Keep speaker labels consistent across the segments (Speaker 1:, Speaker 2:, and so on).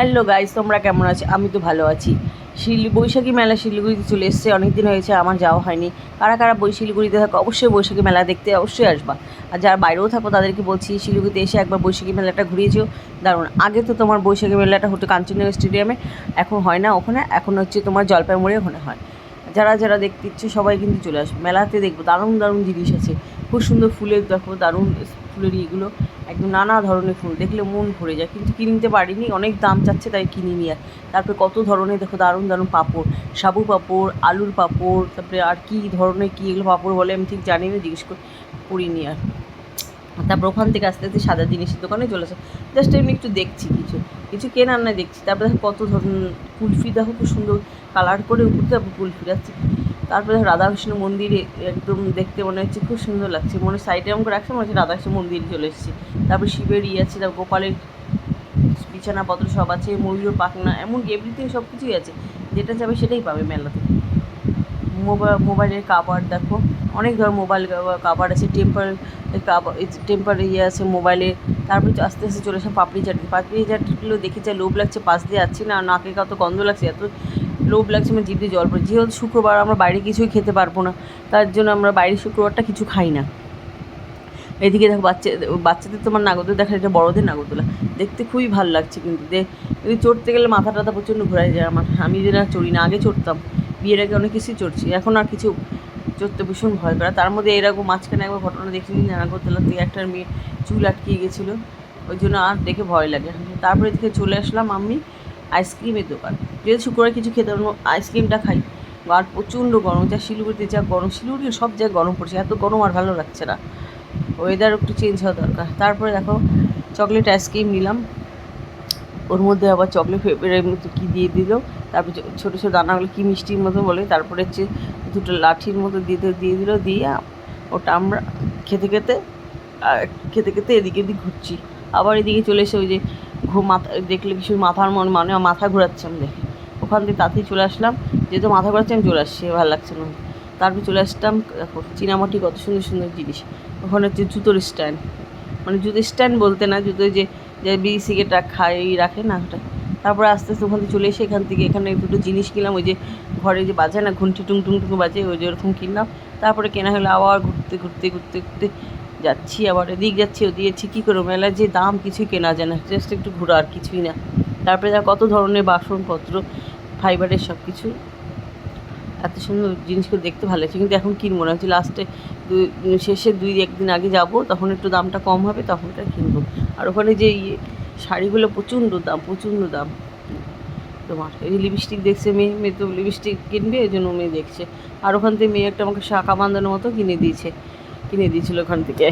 Speaker 1: Hello guys, তোমরা কেমন আছো? আমি তো ভালো আছি। বৈশাখী মেলা শিলিগুড়িতে চলে এসেছে। অনেক দিন হয়েছে, আমার যাওয়া হয়নি। কারা কারা শিলিগুড়িতে থাকো অবশ্যই বৈশাখী মেলা দেখতে অবশ্যই আসবা। আর যারা বাইরেও থাকো তাদেরকে বলছি শিলিগুড়িতে এসে একবার বৈশাখী মেলাটা ঘুরিয়েছো, দারুণ। আগে তো তোমার বৈশাখী মেলাটা হতো কাঞ্চনজঙ্ঘা স্টেডিয়ামে, এখন হয় না ওখানে, এখন হচ্ছে তোমার জলপাইগুড়ি ওখানে হয়। যারা যারা দেখতে ইচ্ছে সবাই কিন্তু চলে আসবে, মেলাতে দেখবো দারুণ দারুণ জিনিস আছে। খুব সুন্দর ফুলের দেখো, দারুণ ফুলের ইগুলো, একদম নানা ধরনের ফুল দেখলে মন ভরে যায়, কিন্তু কিনতে পারিনি, অনেক দাম চাচ্ছে তাই কিনিনি। আর তারপরে কত ধরনের দেখো দারুণ দারুণ পাঁপড়, সাবু পাঁপড়, আলুর পাঁপড়, তারপরে আর কী ধরনের কী এগুলো পাঁপড় বলে আমি ঠিক জানি না, জিজ্ঞেস করিনি। আর তারপর ওখান থেকে আস্তে আস্তে সাদা জিনিসের দোকানে চলে আসে। জাস্ট এমনি একটু দেখছি, কিছু কিছু কেনার না দেখছি। তারপরে দেখো কত ধরনের কুলফি, দেখো খুব সুন্দর কালার করে উপরে তারপর কুলফি যাচ্ছে। তারপরে দেখো রাধাকৃষ্ণ মন্দিরে একদম দেখতে মনে হচ্ছে খুব সুন্দর লাগছে, মনে সাইডে এমন করে রাখছে মনে হচ্ছে রাধাকৃষ্ণ মন্দিরে চলে এসেছি। তারপর শিবের আছে, তারপর গোপালের বিছানাপত্র সব আছে, ময়ূর পাখনা, এমনকি এভরিথিং সব কিছুই আছে, যেটা যাবে সেটাই পাবে মেলাতে। মোবাইলের কাভার দেখো, অনেক ধরনের মোবাইল কাভার আছে, টেম্পার আছে মোবাইলে। তারপরে আস্তে আস্তে চলে আসে পাপড়ি চাটগুলো দেখে যা লোভ লাগছে, পাশ দিয়ে যাচ্ছি না, নাকে কত গন্ধ লাগছে, এত লোভ লাগছে, আমার জিভে জল পড়ে। যেহেতু শুক্রবার আমরা বাইরে কিছুই খেতে পারবো না, তার জন্য আমরা বাইরে শুক্রবারটা কিছু খাই না। এদিকে দেখো বাচ্চাদের তোমার নাগরদোলা দেখা, এটা বড়োদের নাগরদোলা দেখতে খুবই ভালো লাগছে, কিন্তু চড়তে গেলে মাথা টাথা প্রচণ্ড ঘোরাই যায় আমার। আমি যে না চড়ি না, আগে চড়তাম, বিয়ের আগে অনেক কিছুই চড়ছি, এখন আর কিছু চড়তে ভীষণ ভয় করে। তার মধ্যে এরকম মাঝখানে একবার ঘটনা দেখছি, নাগরদোলার থেকে একটা মেয়ে চুল আটকে গেছিলো, ওই জন্য আর দেখে ভয় লাগে। তারপরে এদিকে চলে আসলাম আমি আইসক্রিমের দোকান, যেহেতু শুক্রবার কিছু খেতে পারবো, আইসক্রিমটা খাই। আর প্রচণ্ড গরম, যা শিলিগুড়িতে যা গরম, শিলিগুড়ি সব জায়গায় গরম পড়ছে, এত গরম আর ভালো লাগছে না, ওয়েদার একটু চেঞ্জ হওয়া দরকার। তারপরে দেখো চকলেট আইসক্রিম নিলাম, ওর মধ্যে আবার চকলেট ফ্লেভারের মতো কী দিয়ে দিল, তারপরে ছোটো ছোটো দানাগুলো কী মিষ্টির মতো বলে, তারপরে হচ্ছে দুটো লাঠির মতো দিয়ে দিল, দিয়ে ওটা আমরা খেতে খেতে এদিকে এদিক ঘুরছি। আবার এদিকে চলে এসে ওই যে মাথা দেখলে ভীষণ মাথার মানে মাথা ঘোরাচ্ছে, আমি দেখি ওখান থেকে তাড়াতাড়ি চলে আসলাম, যেহেতু মাথা ঘোরাচ্ছে আমি চলে আসছি, ভালো লাগছে না। তারপরে চলে আসলাম দেখো চীনামাটি, কত সুন্দর সুন্দর জিনিস। ওখানে হচ্ছে জুতোর স্ট্যান্ড, মানে জুতোর স্ট্যান্ড বলতে না, জুতো যে বিড়ি সিগারেট রাখে না ওটা। তারপরে আস্তে আস্তে ওখান থেকে চলে এসে এখানে দুটো জিনিস কিনলাম, ওই যে ঘরে যে বাজে না ঘন্টি টুং টুং টুং বাজে, ওই যে ওরকম কিনলাম। তারপরে কেনা হলো, আবার ঘুরতে ঘুরতে ঘুরতে ঘুরতে যাচ্ছি, আবার এদিক যাচ্ছি ওদিক যাচ্ছি, কী করবো, মেলার যে দাম কিছুই কেনা যায় না, জাস্ট একটু ঘোরা আর কিছুই না। তারপরে যা কত ধরনের বাসনপত্র, ফাইবারের সব কিছু, এত সুন্দর জিনিসগুলো দেখতে ভালো লাগছে, কিন্তু এখন কিনবো না, হচ্ছে লাস্টে শেষে একদিন আগে যাব, তখন একটু দামটা কম হবে, তখনটা কিনবো। আর ওখানে যে শাড়িগুলো প্রচণ্ড দাম তোমার। এই লিপস্টিক দেখছে মেয়ে তো লিপস্টিক কিনবে, এই জন্য মেয়ে দেখছে। আর ওখান থেকে মেয়ে একটা আমাকে শাঁখা বাঁধানোর মতো কিনে দিয়েছিলো ওখান থেকে।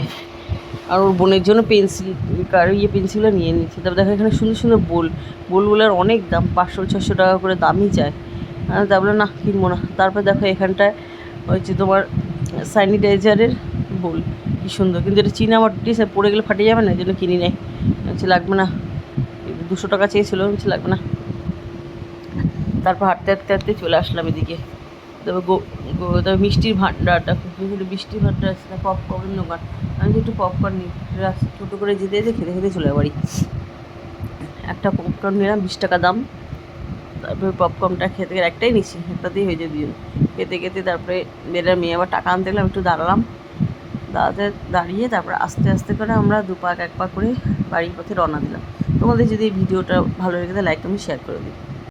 Speaker 1: আর ওর বোনের জন্য পেন্সিলও নিয়ে নিচ্ছে। তারপর দেখো এখানে সুন্দর সুন্দর বোলগুলোর অনেক দাম, 500-600 টাকা করে দামই চায়। তারপরে না কিনবো না। তারপর দেখো এখানটায় হচ্ছে তোমার স্যানিটাইজারের বোল, কী সুন্দর, কিন্তু এটা চীনামাটি, পড়ে গেলে ফাটে যাবে না, এই জন্য কিনি নেয়, হচ্ছে লাগবে না, 200 টাকা চেয়েছিলো, হচ্ছে লাগবে না। তারপর হাঁটতে চলে আসলাম এদিকে। তারপর মিষ্টির ভাণ্ডারটা, মিষ্টির ভাণ্ডার আছে, পপকর্নের দোকান, আমি একটু পপকর্ন নিই, ছোটো করে যেতে খেতে খেতে চলে বাড়ি। একটা পপকর্ন নিলাম, 20 টাকা দাম। তারপরে পপকর্নটা খেতে একটাই নিচ্ছি, একটাতেই হয়ে যায় দুজন। খেতে তারপরে মেয়ে আবার টাকা আনতে গেলাম, একটু দাঁড়িয়ে তারপরে আস্তে আস্তে করে আমরা 2 পা 1 পা করে বাড়ির পথে রওনা দিলাম। তোমাদের যদি এই ভিডিওটা ভালো লেগে থাকে লাইক কমেন্ট শেয়ার করে দিই।